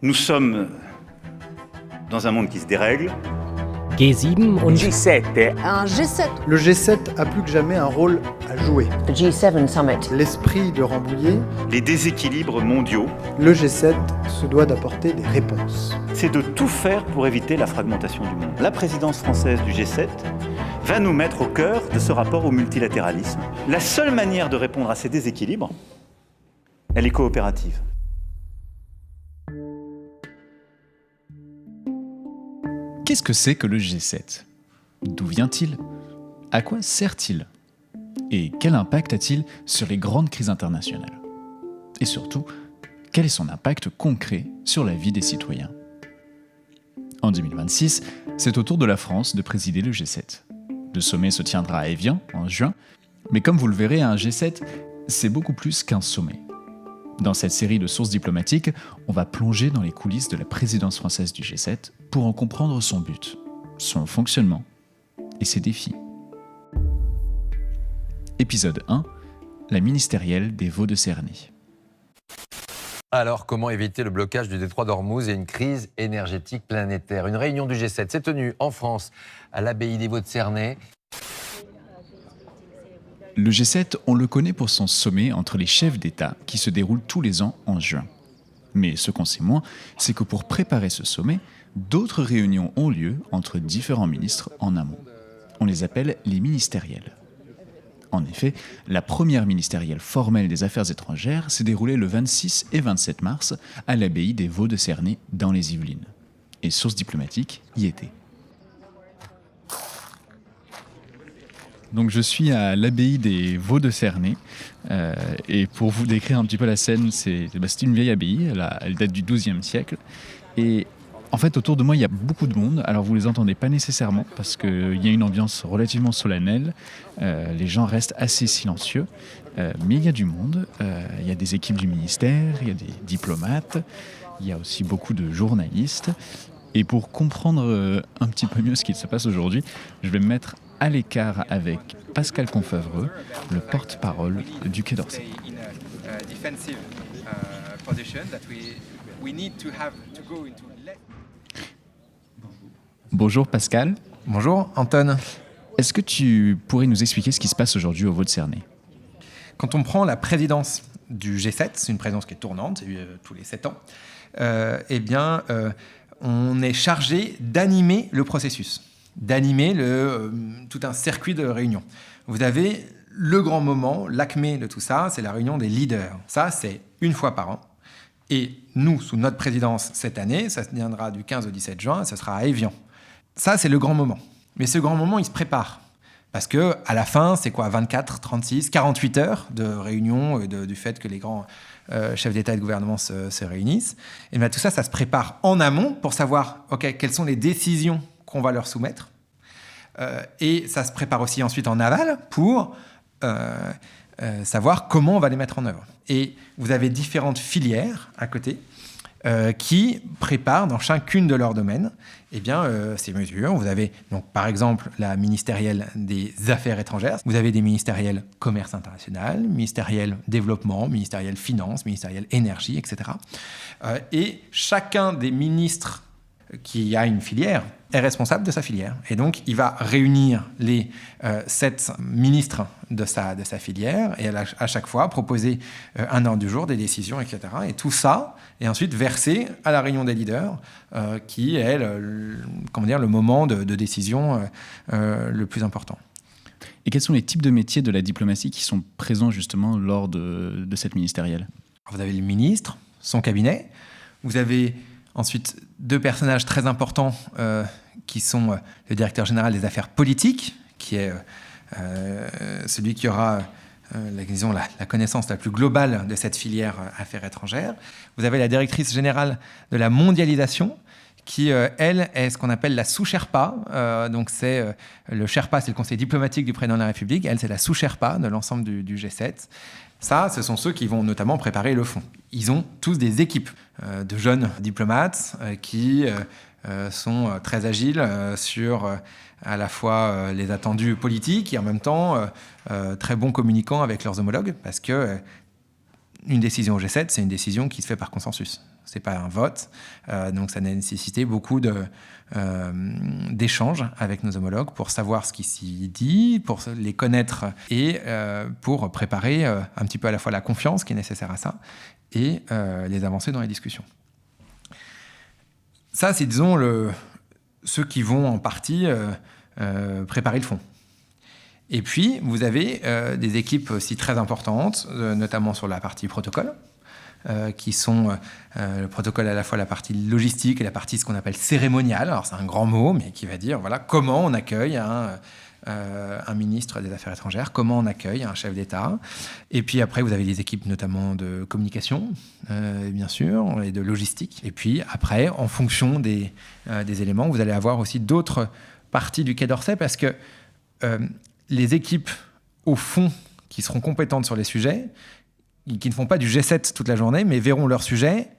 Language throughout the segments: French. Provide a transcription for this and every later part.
Nous sommes dans un monde qui se dérègle. G7 und G7. Un G7. Le G7 a plus que jamais un rôle à jouer. The G7 Summit. L'esprit de Rambouillet, Les déséquilibres mondiaux, le G7 se doit d'apporter des réponses. c'est de tout faire pour éviter la fragmentation du monde. La présidence française du G7 va nous mettre au cœur de ce rapport au multilatéralisme. La seule manière de répondre à ces déséquilibres, elle est coopérative. Qu'est-ce que c'est que le G7 ? D'où vient-il ? À quoi sert-il ? Et quel impact a-t-il sur les grandes crises internationales ? Et surtout, quel est son impact concret sur la vie des citoyens ? En 2026, c'est au tour de la France de présider le G7. Le sommet se tiendra à Évian en juin, mais comme vous le verrez, un G7, c'est beaucoup plus qu'un sommet. Dans cette série de sources diplomatiques, on va plonger dans les coulisses de la présidence française du G7 pour en comprendre son but, son fonctionnement et ses défis. Épisode 1, la ministérielle des veaux de Cernay. Alors, comment éviter le blocage du détroit d'Ormuz et une crise énergétique planétaire ? Une réunion du G7 s'est tenue en France, à l'abbaye des Vaux de Cernay. Le G7, on le connaît pour son sommet entre les chefs d'État qui se déroule tous les ans en juin. Mais ce qu'on sait moins, c'est que pour préparer ce sommet, d'autres réunions ont lieu entre différents ministres en amont. On les appelle les ministérielles. En effet, la première ministérielle formelle des Affaires étrangères s'est déroulée le 26 et 27 mars à l'abbaye des Vaux de Cernay dans les Yvelines. Et Sources diplomatiques y étaient. Donc je suis à l'abbaye des Vaux de Cernay et pour vous décrire un petit peu la scène, c'est une vieille abbaye, elle date du XIIe siècle et en fait autour de moi il y a beaucoup de monde, alors vous les entendez pas nécessairement parce qu'il y a une ambiance relativement solennelle, les gens restent assez silencieux, mais il y a du monde, il y a des équipes du ministère, il y a des diplomates, il y a aussi beaucoup de journalistes et pour comprendre un petit peu mieux ce qui se passe aujourd'hui, je vais me mettre à l'écart avec Pascal Confevreux, le porte-parole du Quai d'Orsay. Bonjour Pascal. Bonjour Anton. Est-ce que tu pourrais nous expliquer ce qui se passe aujourd'hui au Vaux de Cernay ? Quand on prend la présidence du G7, c'est une présidence qui est tournante, tous les 7 ans, on est chargé d'animer le processus, d'animer tout un circuit de réunions. Vous avez le grand moment, l'acmé de tout ça, c'est la réunion des leaders. Ça, c'est une fois par an. Et nous, sous notre présidence cette année, ça se tiendra du 15 au 17 juin, ça sera à Évian. Ça, c'est le grand moment. Mais ce grand moment, il se prépare. Parce que à la fin, c'est quoi, 24, 36, 48 heures de réunion du fait que les grands chefs d'État et de gouvernement se réunissent. Et bien, tout ça, ça se prépare en amont pour savoir quelles sont les décisions qu'on va leur soumettre. Et ça se prépare aussi ensuite en aval pour savoir comment on va les mettre en œuvre. Et vous avez différentes filières à côté qui préparent dans chacune de leurs domaines ces mesures. Vous avez donc par exemple la ministérielle des Affaires étrangères, vous avez des ministériels commerce international, ministériel développement, ministériel finance, ministériel énergie, etc. Et chacun des ministres qui a une filière est responsable de sa filière. Et donc, il va réunir les 7 ministres de sa filière et à chaque fois proposer un ordre du jour, des décisions, etc. Et tout ça est ensuite versé à la réunion des leaders qui est le moment de décision le plus important. Et quels sont les types de métiers de la diplomatie qui sont présents justement lors de cette ministérielle ? Vous avez le ministre, son cabinet, vous avez ensuite 2 personnages très importants qui sont le directeur général des affaires politiques, qui est celui qui aura la connaissance la plus globale de cette filière affaires étrangères. Vous avez la directrice générale de la mondialisation, qui, elle, est ce qu'on appelle la sous-Sherpa. Donc, c'est le Sherpa, c'est le conseil diplomatique du président de la République. Elle, c'est la sous-Sherpa de l'ensemble du G7. Ça, ce sont ceux qui vont notamment préparer le fond. Ils ont tous des équipes de jeunes diplomates qui sont très agiles sur à la fois les attendus politiques et en même temps très bons communicants avec leurs homologues parce que une décision au G7, c'est une décision qui se fait par consensus. C'est pas un vote, donc ça a nécessité beaucoup d'échanges avec nos homologues pour savoir ce qui s'y dit, pour les connaître et pour préparer un petit peu à la fois la confiance qui est nécessaire à ça et les avancées dans les discussions. Ça, c'est, disons, ceux qui vont en partie préparer le fond. Et puis, vous avez des équipes aussi très importantes, notamment sur la partie protocole, qui sont le protocole à la fois la partie logistique et la partie ce qu'on appelle cérémoniale. Alors, c'est un grand mot, mais qui va dire voilà, comment on accueille un ministre des Affaires étrangères, comment on accueille un chef d'État. Et puis après, vous avez des équipes notamment de communication, bien sûr, et de logistique. Et puis après, en fonction des éléments, vous allez avoir aussi d'autres parties du Quai d'Orsay, parce que les équipes, au fond, qui seront compétentes sur les sujets, qui ne font pas du G7 toute la journée, mais verront leur sujet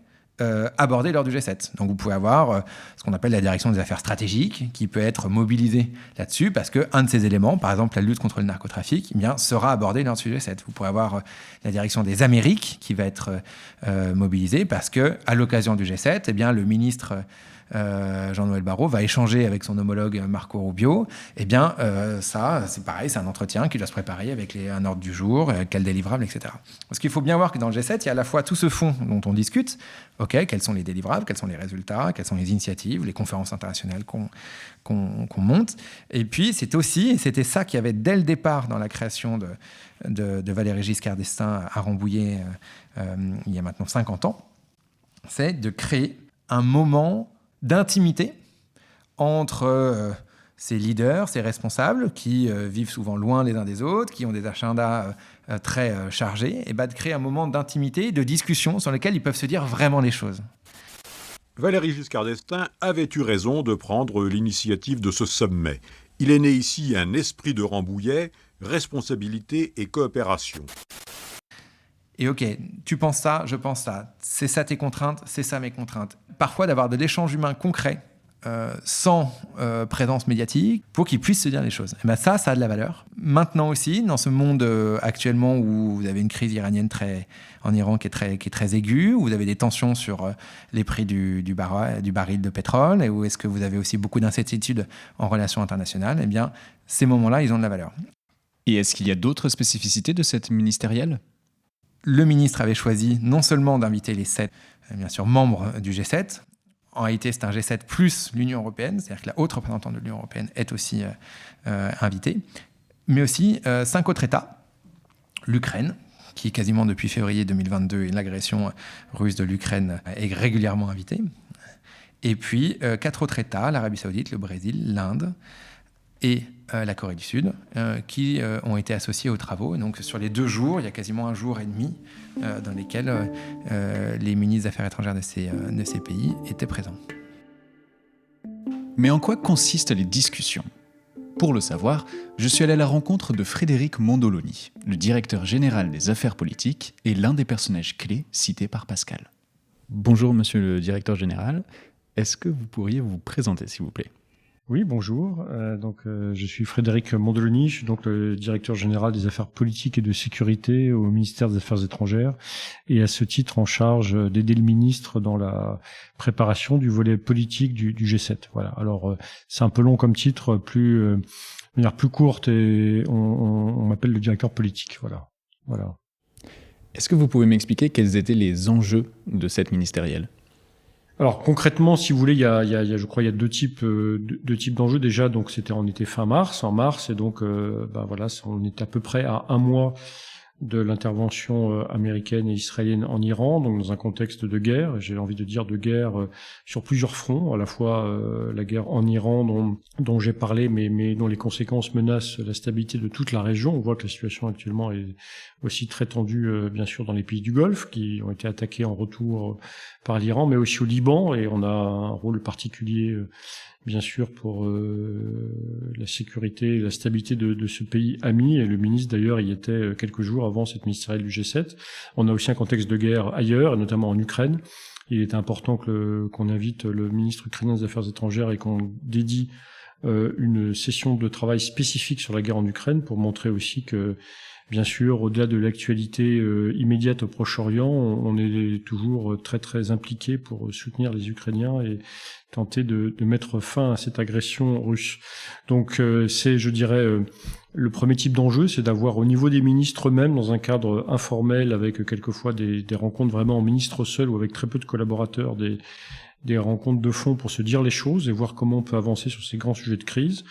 abordé lors du G7. Donc vous pouvez avoir ce qu'on appelle la direction des affaires stratégiques, qui peut être mobilisée là-dessus, parce qu'un de ces éléments, par exemple la lutte contre le narcotrafic, eh bien, sera abordé lors du G7. Vous pourrez avoir la direction des Amériques, qui va être mobilisée, parce qu'à l'occasion du G7, eh bien, le ministre Jean-Noël Barrot va échanger avec son homologue Marco Rubio. Eh bien, ça, c'est pareil, c'est un entretien qui doit se préparer avec un ordre du jour, quel délivrable, etc. Parce qu'il faut bien voir que dans le G7, il y a à la fois tout ce fond dont on discute. OK, quels sont les délivrables, quels sont les résultats, quelles sont les initiatives, les conférences internationales qu'on monte. Et puis, c'était ça qu'il y avait dès le départ dans la création de Valéry Giscard d'Estaing à Rambouillet, il y a maintenant 50 ans, c'est de créer un moment d'intimité entre ces leaders, ces responsables qui vivent souvent loin les uns des autres, qui ont des agendas très chargés, et de créer un moment d'intimité, de discussion sur lequel ils peuvent se dire vraiment les choses. Valéry Giscard d'Estaing avait eu raison de prendre l'initiative de ce sommet. Il est né ici un esprit de Rambouillet, responsabilité et coopération. Et OK, tu penses ça, je pense ça. C'est ça tes contraintes, c'est ça mes contraintes. Parfois d'avoir de l'échange humain concret, sans présence médiatique, pour qu'ils puissent se dire les choses. Et ça a de la valeur. Maintenant aussi, dans ce monde actuellement où vous avez une crise iranienne en Iran qui est très aiguë, où vous avez des tensions sur les prix du baril de pétrole, et où est-ce que vous avez aussi beaucoup d'incertitudes en relations internationales, eh bien, ces moments-là, ils ont de la valeur. Et est-ce qu'il y a d'autres spécificités de cette ministérielle ? Le ministre avait choisi non seulement d'inviter les 7, bien sûr, membres du G7. En réalité, c'est un G7 plus l'Union européenne, c'est-à-dire que la haute représentante de l'Union européenne est aussi invitée, mais aussi 5 autres États. L'Ukraine, qui quasiment depuis février 2022 et l'agression russe de l'Ukraine est régulièrement invitée. Et puis 4 autres États, l'Arabie Saoudite, le Brésil, l'Inde et la Corée du Sud, qui ont été associés aux travaux. Et donc sur les 2 jours, il y a quasiment 1 jour et demi dans lesquels les ministres des Affaires étrangères de ces pays étaient présents. Mais en quoi consistent les discussions ? Pour le savoir, je suis allé à la rencontre de Frédéric Mondoloni, le directeur général des affaires politiques et l'un des personnages clés cités par Pascal. Bonjour monsieur le directeur général, est-ce que vous pourriez vous présenter s'il vous plaît ? Oui, bonjour. Je suis Frédéric Mondoloni, je suis donc le directeur général des affaires politiques et de sécurité au ministère des Affaires étrangères et à ce titre en charge d'aider le ministre dans la préparation du volet politique du G7. Voilà. Alors c'est un peu long comme titre, de manière plus courte et on m'appelle le directeur politique. Voilà. Est-ce que vous pouvez m'expliquer quels étaient les enjeux de cette ministérielle ? Alors concrètement, si vous voulez, je crois il y a deux types d'enjeux déjà. Donc on était en mars, et donc on était à peu près à 1 mois de l'intervention américaine et israélienne en Iran, donc dans un contexte de guerre. J'ai envie de dire de guerre sur plusieurs fronts, à la fois la guerre en Iran dont j'ai parlé, mais dont les conséquences menacent la stabilité de toute la région. On voit que la situation actuellement est aussi très tendue, bien sûr, dans les pays du Golfe, qui ont été attaqués en retour par l'Iran, mais aussi au Liban, et on a un rôle particulier bien sûr pour la sécurité et la stabilité de ce pays ami, et le ministre d'ailleurs y était quelques jours avant cette ministérielle du G7. On a aussi un contexte de guerre ailleurs, et notamment en Ukraine. Il était important qu'on invite le ministre ukrainien des Affaires étrangères et qu'on dédie une session de travail spécifique sur la guerre en Ukraine pour montrer aussi que bien sûr, au-delà de l'actualité immédiate au Proche-Orient, on est toujours très très impliqué pour soutenir les Ukrainiens et tenter de mettre fin à cette agression russe. Donc c'est, je dirais, le premier type d'enjeu, c'est d'avoir au niveau des ministres eux-mêmes, dans un cadre informel, avec quelquefois des rencontres vraiment en ministre seul ou avec très peu de collaborateurs, des rencontres de fond pour se dire les choses et voir comment on peut avancer sur ces grands sujets de crise.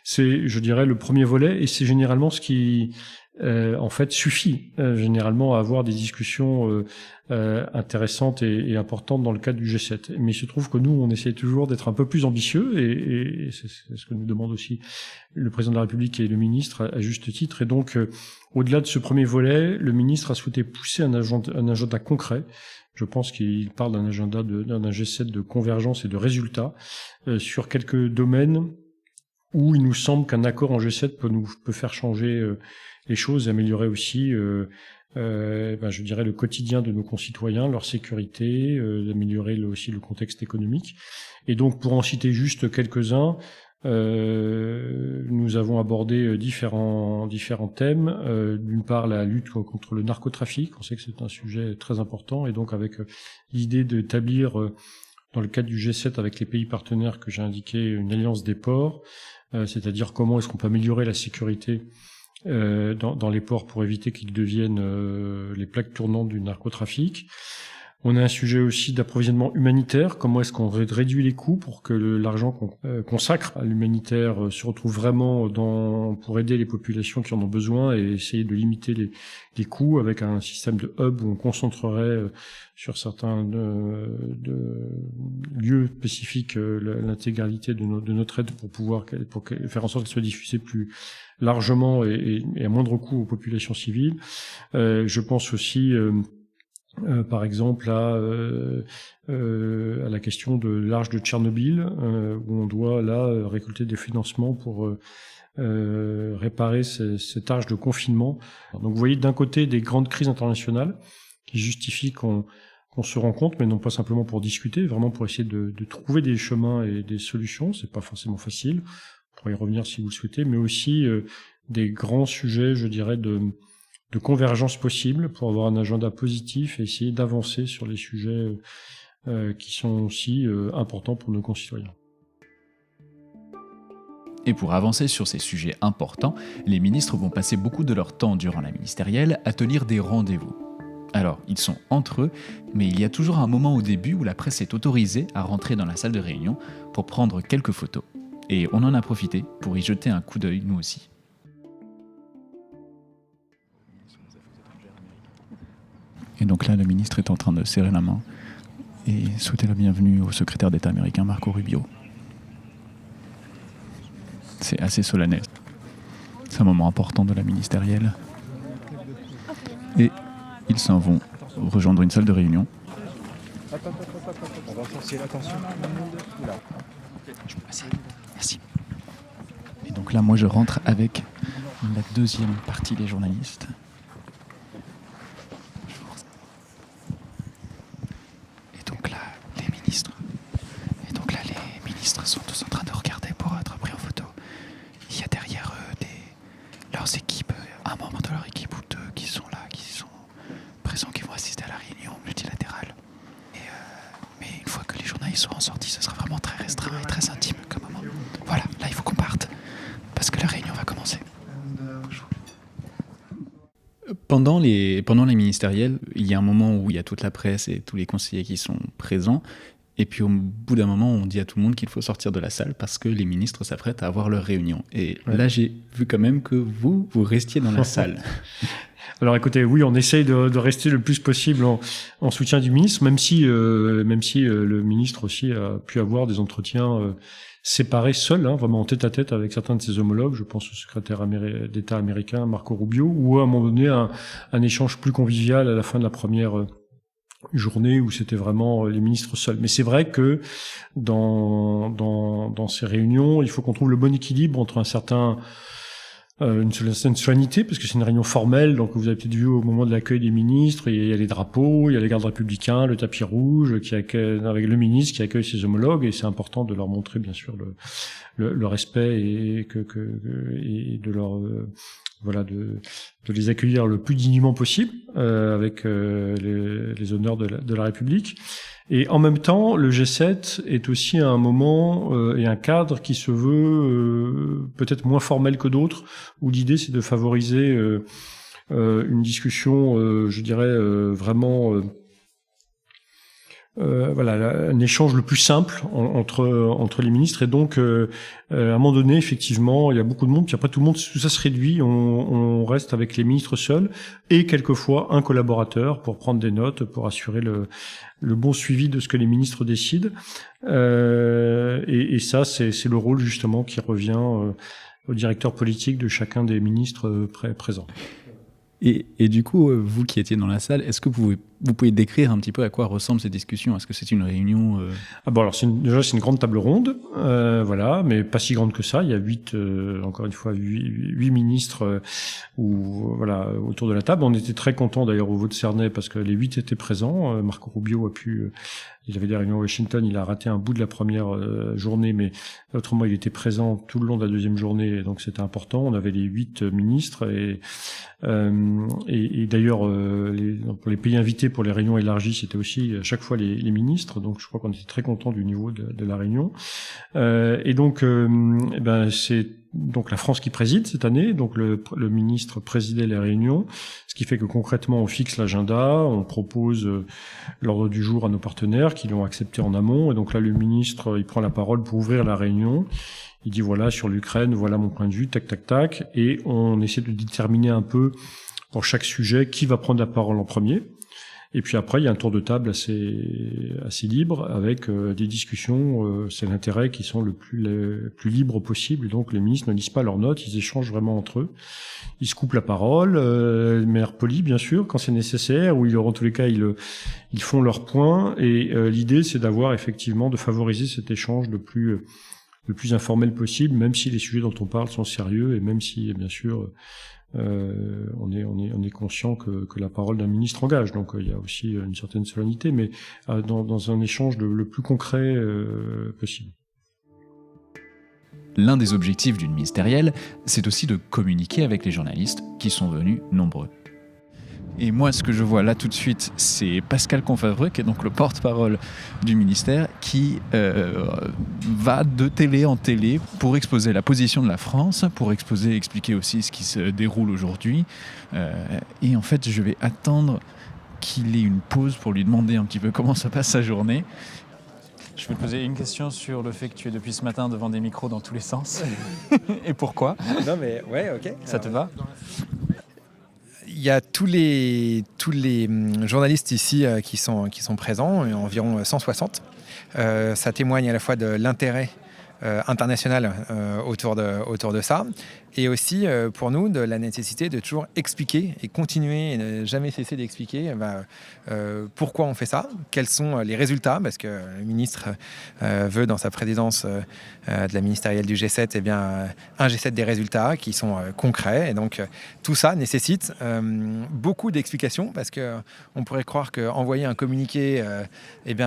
C'est, je dirais, le premier volet, et c'est généralement ce qui, en fait, suffit généralement à avoir des discussions intéressantes et importantes dans le cadre du G7. Mais il se trouve que nous, on essaie toujours d'être un peu plus ambitieux, et c'est ce que nous demande aussi le président de la République et le ministre à juste titre. Et donc, au-delà de ce premier volet, le ministre a souhaité pousser un agenda concret. Je pense qu'il parle d'un agenda d'un G7 de convergence et de résultats sur quelques domaines où il nous semble qu'un accord en G7 peut faire changer les choses, améliorer aussi, je dirais, le quotidien de nos concitoyens, leur sécurité, améliorer aussi le contexte économique. Et donc, pour en citer juste quelques-uns, nous avons abordé différents thèmes. D'une part, la lutte contre le narcotrafic. On sait que c'est un sujet très important, et donc avec l'idée d'établir, dans le cadre du G7 avec les pays partenaires que j'ai indiqué, une alliance des ports, c'est-à-dire comment est-ce qu'on peut améliorer la sécurité dans les ports pour éviter qu'ils deviennent les plaques tournantes du narcotrafic. On a un sujet aussi d'approvisionnement humanitaire. Comment est-ce qu'on réduit les coûts pour que l'argent qu'on consacre à l'humanitaire se retrouve vraiment pour aider les populations qui en ont besoin, et essayer de limiter les coûts avec un système de hub où on concentrerait sur certains lieux spécifiques l'intégralité de notre aide pour faire en sorte qu'elle soit diffusée plus largement et à moindre coût aux populations civiles. Je pense aussi par exemple à la question de l'arche de Tchernobyl, où on doit là récolter des financements pour réparer cette arche de confinement. Donc vous voyez d'un côté des grandes crises internationales qui justifient qu'on se rencontre, mais non pas simplement pour discuter, vraiment pour essayer de trouver des chemins et des solutions. C'est pas forcément facile, on pourrait y revenir si vous le souhaitez, mais aussi des grands sujets, je dirais, de convergence possible pour avoir un agenda positif et essayer d'avancer sur les sujets qui sont aussi importants pour nos concitoyens. Et pour avancer sur ces sujets importants, les ministres vont passer beaucoup de leur temps durant la ministérielle à tenir des rendez-vous. Alors, ils sont entre eux, mais il y a toujours un moment au début où la presse est autorisée à rentrer dans la salle de réunion pour prendre quelques photos. Et on en a profité pour y jeter un coup d'œil nous aussi. Et donc là, le ministre est en train de serrer la main et souhaiter la bienvenue au secrétaire d'État américain Marco Rubio. C'est assez solennel. C'est un moment important de la ministérielle. Et ils s'en vont rejoindre une salle de réunion. On va forcer l'attention. Je peux passer. Merci. Et donc là, moi, je rentre avec la deuxième partie des journalistes. Sont tous en train de regarder pour être pris en photo. Il y a derrière eux leurs équipes, un membre de leur équipe ou deux qui sont là, qui sont présents, qui vont assister à la réunion multilatérale. Mais une fois que les journalistes seront sortis, ce sera vraiment très restreint et très intime comme moment. Voilà, là il faut qu'on parte parce que la réunion va commencer. Pendant les ministérielles, il y a un moment où il y a toute la presse et tous les conseillers qui sont présents. Et puis au bout d'un moment, on dit à tout le monde qu'il faut sortir de la salle parce que les ministres s'apprêtent à avoir leur réunion. Et là, j'ai vu quand même que vous restiez dans la salle. Alors écoutez, oui, on essaye de rester le plus possible en soutien du ministre, même si le ministre aussi a pu avoir des entretiens séparés seuls, vraiment en tête-à-tête avec certains de ses homologues. Je pense au secrétaire d'État américain Marco Rubio, ou à un moment donné un échange plus convivial à la fin de la première journée où c'était vraiment les ministres seuls. Mais c'est vrai que dans ces réunions, il faut qu'on trouve le bon équilibre entre un certain une certaine solennité, parce que c'est une réunion formelle, donc vous avez peut-être vu au moment de l'accueil des ministres, il y a les drapeaux, il y a les gardes républicains, le tapis rouge, avec le ministre qui accueille ses homologues, et c'est important de leur montrer, bien sûr, le respect et de leur de les accueillir le plus dignement possible, avec les honneurs de la République. Et en même temps, le G7 est aussi un moment et un cadre qui se veut peut-être moins formel que d'autres, où l'idée c'est de favoriser une discussion, je dirais, vraiment un échange le plus simple entre les ministres. Et donc, à un moment donné, effectivement, il y a beaucoup de monde, puis après tout ça se réduit, on reste avec les ministres seuls, et quelquefois un collaborateur pour prendre des notes, pour assurer le bon suivi de ce que les ministres décident. Et ça, c'est le rôle justement qui revient au directeur politique de chacun des ministres présents. Et du coup, vous qui étiez dans la salle, est-ce que vous pouvez décrire un petit peu à quoi ressemblent ces discussions ? Est-ce que c'est une réunion alors c'est une grande table ronde, mais pas si grande que ça. Il y a 8 ministres autour de la table. On était très contents d'ailleurs au Vaud-de-Cernay parce que les 8 étaient présents. Marco Rubio il avait des réunions à Washington, il a raté un bout de la première journée, mais autrement il était présent tout le long de la deuxième journée, et donc c'était important. On avait les 8 ministres et d'ailleurs pour les pays invités pour les réunions élargies, c'était aussi à chaque fois les ministres, donc je crois qu'on était très contents du niveau de la réunion. Et donc c'est donc la France qui préside cette année, donc le ministre présidait les réunions, ce qui fait que concrètement on fixe l'agenda, on propose l'ordre du jour à nos partenaires qui l'ont accepté en amont, et donc là le ministre il prend la parole pour ouvrir la réunion. Il dit voilà, sur l'Ukraine, voilà mon point de vue, tac, tac, tac, et on essaie de déterminer un peu pour chaque sujet qui va prendre la parole en premier. Et puis après, il y a un tour de table assez libre avec des discussions, c'est l'intérêt, qui sont le plus libre possible. Donc les ministres ne lisent pas leurs notes, ils échangent vraiment entre eux. Ils se coupent la parole, de manière polie bien sûr, quand c'est nécessaire, ou en tous les cas ils font leur point. Et l'idée, c'est de favoriser cet échange le plus informel possible, même si les sujets dont on parle sont sérieux, et même si bien sûr on est conscient que la parole d'un ministre engage. Donc il y a aussi une certaine solennité, mais dans un échange le plus concret possible. L'un des objectifs d'une ministérielle, c'est aussi de communiquer avec les journalistes qui sont venus nombreux. Et moi, ce que je vois là tout de suite, c'est Pascal Confavreux, qui est donc le porte-parole du ministère, qui va de télé en télé pour exposer la position de la France, pour expliquer aussi ce qui se déroule aujourd'hui. Et en fait, je vais attendre qu'il ait une pause pour lui demander un petit peu comment ça passe sa journée. Je vais te poser une question sur le fait que tu es depuis ce matin devant des micros dans tous les sens. Et pourquoi ? Non mais ouais, ok. Ça te va ? Il y a tous les journalistes ici qui sont présents, environ 160. Ça témoigne à la fois de l'intérêt international autour de ça, et aussi pour nous de la nécessité de toujours expliquer et continuer et ne jamais cesser d'expliquer pourquoi on fait ça, quels sont les résultats, parce que le ministre veut dans sa présidence de la ministérielle du G7 un G7 des résultats qui sont concrets, et donc tout ça nécessite beaucoup d'explications, parce qu'on pourrait croire qu'envoyer un communiqué,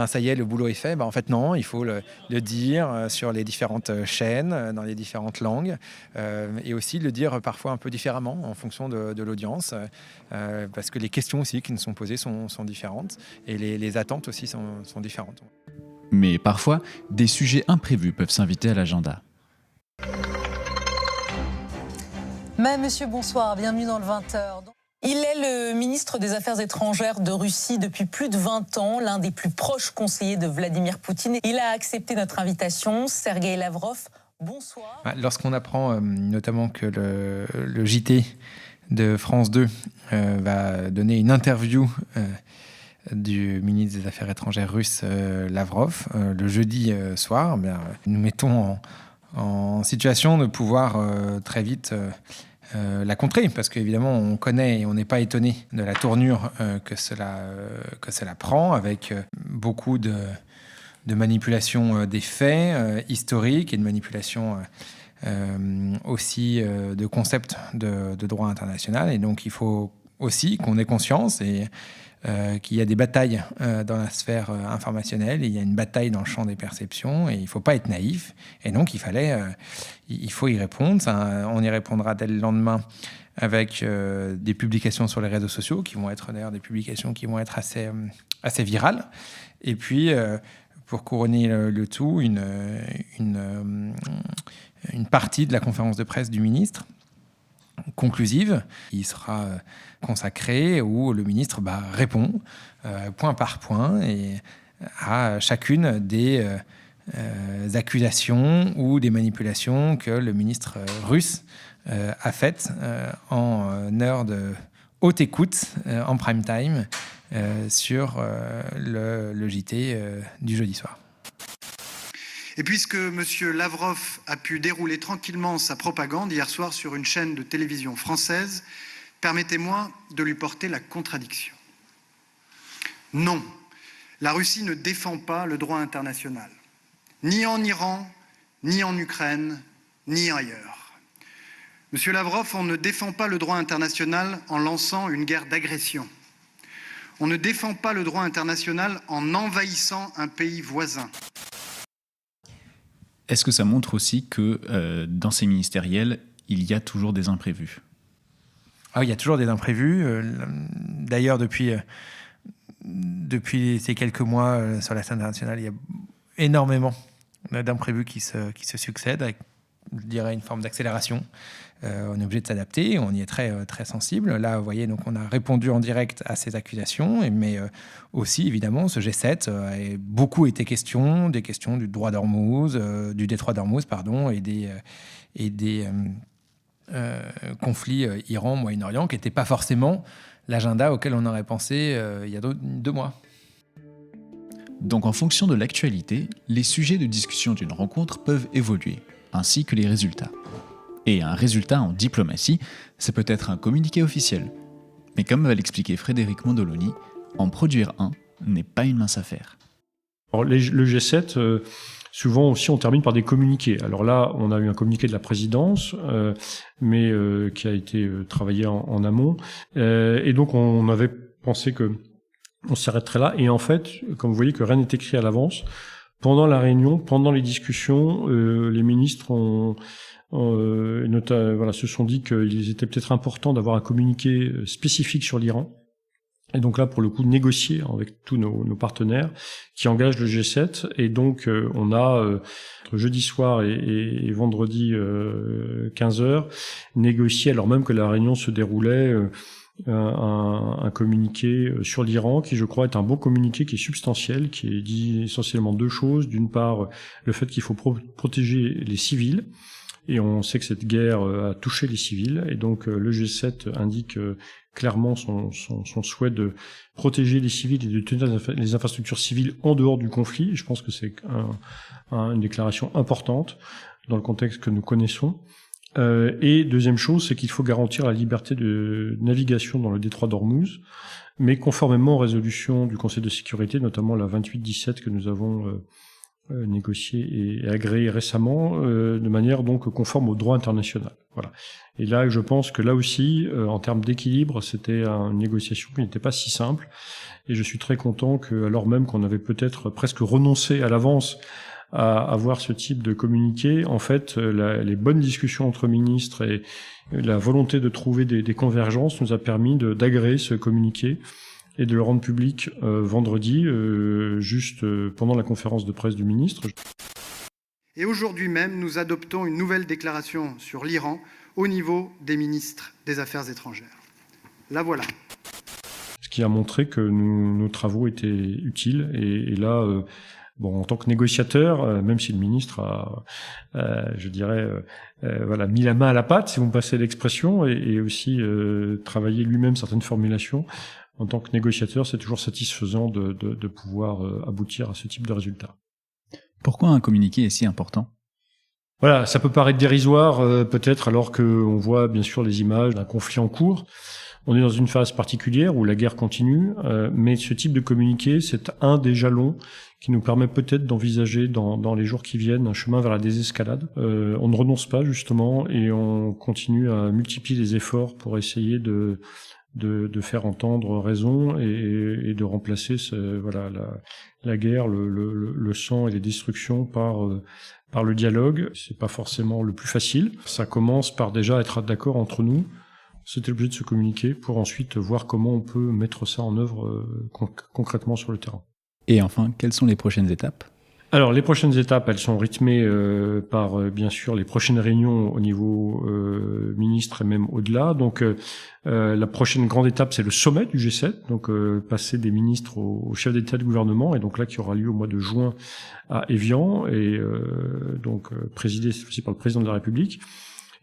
ça y est, le boulot est fait. En fait non, il faut le dire sur les différentes chaînes, dans les différentes langues, et aussi le dire parfois un peu différemment en fonction de l'audience, parce que les questions aussi qui nous sont posées sont différentes, et les attentes aussi sont différentes. Mais parfois, des sujets imprévus peuvent s'inviter à l'agenda. Monsieur, bonsoir, bienvenue dans le 20h. Il est le ministre des Affaires étrangères de Russie depuis plus de 20 ans, l'un des plus proches conseillers de Vladimir Poutine. Il a accepté notre invitation, Sergueï Lavrov. Bonsoir. Lorsqu'on apprend notamment que le JT de France 2 va donner une interview du ministre des Affaires étrangères russe Lavrov le jeudi soir, nous mettons en situation de pouvoir très vite la contrer, parce qu'évidemment on connaît et on n'est pas étonné de la tournure que cela prend, avec beaucoup de manipulation des faits historiques et de manipulation aussi de concepts de droit international. Et donc, il faut aussi qu'on ait conscience qu'il y a des batailles dans la sphère informationnelle, il y a une bataille dans le champ des perceptions, et il ne faut pas être naïf. Et donc, il faut y répondre. On y répondra dès le lendemain avec des publications sur les réseaux sociaux, qui vont être d'ailleurs des publications qui vont être assez virales. Et puis, pour couronner le tout, une partie de la conférence de presse du ministre, conclusive, qui sera consacrée, où le ministre répond point par point et à chacune des accusations ou des manipulations que le ministre russe a faites en heure de haute écoute, en prime time, sur le JT du jeudi soir. Et puisque M. Lavrov a pu dérouler tranquillement sa propagande hier soir sur une chaîne de télévision française, permettez-moi de lui porter la contradiction. Non, la Russie ne défend pas le droit international, ni en Iran, ni en Ukraine, ni ailleurs. M. Lavrov, on ne défend pas le droit international en lançant une guerre d'agression. On ne défend pas le droit international en envahissant un pays voisin. Est-ce que ça montre aussi que dans ces ministériels, il y a toujours des imprévus ? Il y a toujours des imprévus. D'ailleurs, depuis ces quelques mois sur la scène internationale, il y a énormément d'imprévus qui se succèdent, avec, je dirais, une forme d'accélération. On est obligé de s'adapter, on y est très, très sensible. Là, vous voyez, donc, on a répondu en direct à ces accusations, mais aussi, évidemment, ce G7 a beaucoup été question des questions du droit d'Ormuz, du détroit d'Ormuz, pardon, et des conflits Iran-Moyen-Orient, qui n'étaient pas forcément l'agenda auquel on aurait pensé il y a 2 mois. Donc, en fonction de l'actualité, les sujets de discussion d'une rencontre peuvent évoluer, ainsi que les résultats. Et un résultat en diplomatie, c'est peut-être un communiqué officiel. Mais comme va l'expliquer Frédéric Mondoloni, en produire un n'est pas une mince affaire. Alors, le G7, souvent aussi, on termine par des communiqués. Alors là, on a eu un communiqué de la présidence, mais qui a été travaillé en amont. Et donc, on avait pensé que on s'arrêterait là. Et en fait, comme vous voyez que rien n'est écrit à l'avance, pendant la réunion, pendant les discussions, les ministres se sont dit qu'il était peut-être important d'avoir un communiqué spécifique sur l'Iran. Et donc là, pour le coup, négocier avec tous nos partenaires qui engagent le G7. Et donc, on a, entre jeudi soir et vendredi 15h, négocié, alors même que la réunion se déroulait, un communiqué sur l'Iran qui, je crois, est un bon communiqué, qui est substantiel, qui dit essentiellement 2 choses. D'une part, le fait qu'il faut protéger les civils. Et on sait que cette guerre a touché les civils. Et donc, le G7 indique clairement son souhait de protéger les civils et de tenir les infrastructures civiles en dehors du conflit. Et je pense que c'est une déclaration importante dans le contexte que nous connaissons. Et deuxième chose, c'est qu'il faut garantir la liberté de navigation dans le détroit d'Ormuz, mais conformément aux résolutions du Conseil de sécurité, notamment la 2817 que nous avons négociée et agréée récemment, de manière donc conforme au droit international. Voilà. Et là, je pense que là aussi, en termes d'équilibre, c'était une négociation qui n'était pas si simple. Et je suis très content que, alors même qu'on avait peut-être presque renoncé à l'avance à avoir ce type de communiqué, en fait, les bonnes discussions entre ministres et la volonté de trouver des convergences nous a permis d'agréer ce communiqué et de le rendre public vendredi, juste pendant la conférence de presse du ministre. Et aujourd'hui même, nous adoptons une nouvelle déclaration sur l'Iran au niveau des ministres des Affaires étrangères. La voilà. Ce qui a montré que nos travaux étaient utiles. Et là, en tant que négociateur, même si le ministre a, mis la main à la pâte, si vous me passez l'expression, et aussi travaillé lui-même certaines formulations, en tant que négociateur, c'est toujours satisfaisant de pouvoir aboutir à ce type de résultat. Pourquoi un communiqué est si important ? Voilà, ça peut paraître dérisoire peut-être alors qu'on voit bien sûr les images d'un conflit en cours. On est dans une phase particulière où la guerre continue, mais ce type de communiqué, c'est un des jalons qui nous permet peut-être d'envisager dans les jours qui viennent un chemin vers la désescalade. On ne renonce pas justement et on continue à multiplier les efforts pour essayer de faire entendre raison et de remplacer la guerre, le sang et les destructions par le dialogue. C'est pas forcément le plus facile. Ça commence par déjà être d'accord entre nous. C'était l'objet de se communiquer pour ensuite voir comment on peut mettre ça en œuvre concrètement sur le terrain. Et enfin, quelles sont les prochaines étapes ? Alors, les prochaines étapes, elles sont rythmées par, bien sûr, les prochaines réunions au niveau ministre et même au-delà. Donc, la prochaine grande étape, c'est le sommet du G7, donc passer des ministres au chef d'État du gouvernement, et donc là, qui aura lieu au mois de juin à Évian, et donc présidé aussi par le président de la République.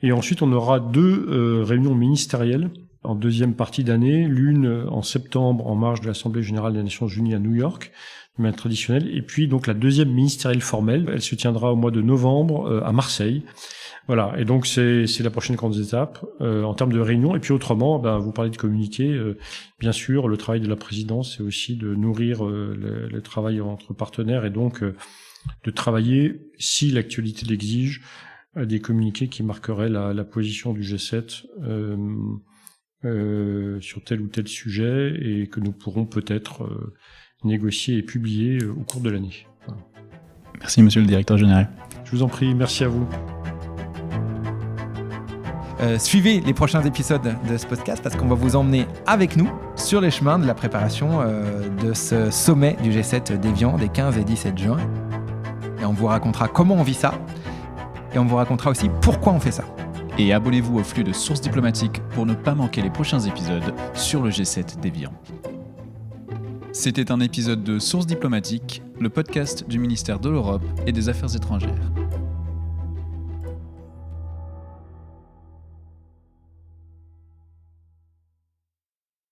Et ensuite, on aura 2 réunions ministérielles en deuxième partie d'année, l'une en septembre en marge de l'Assemblée générale des Nations Unies à New York, de manière traditionnelle, et puis donc la deuxième ministérielle formelle, elle se tiendra au mois de novembre à Marseille. Voilà, et donc c'est la prochaine grande étape en termes de réunion. Et puis autrement, vous parlez de communiquer, bien sûr, le travail de la présidence, c'est aussi de nourrir le travail entre partenaires et donc de travailler, si l'actualité l'exige, à des communiqués qui marqueraient la position du G7 sur tel ou tel sujet et que nous pourrons peut-être négocier et publier au cours de l'année. Voilà. Merci, monsieur le directeur général. Je vous en prie, merci à vous. Suivez les prochains épisodes de ce podcast parce qu'on va vous emmener avec nous sur les chemins de la préparation de ce sommet du G7 d'Évian des 15 et 17 juin. Et on vous racontera comment on vit ça et on vous racontera aussi pourquoi on fait ça. Et abonnez-vous au flux de Sources diplomatiques pour ne pas manquer les prochains épisodes sur le G7 d'Évian. C'était un épisode de Sources diplomatiques, le podcast du ministère de l'Europe et des Affaires étrangères.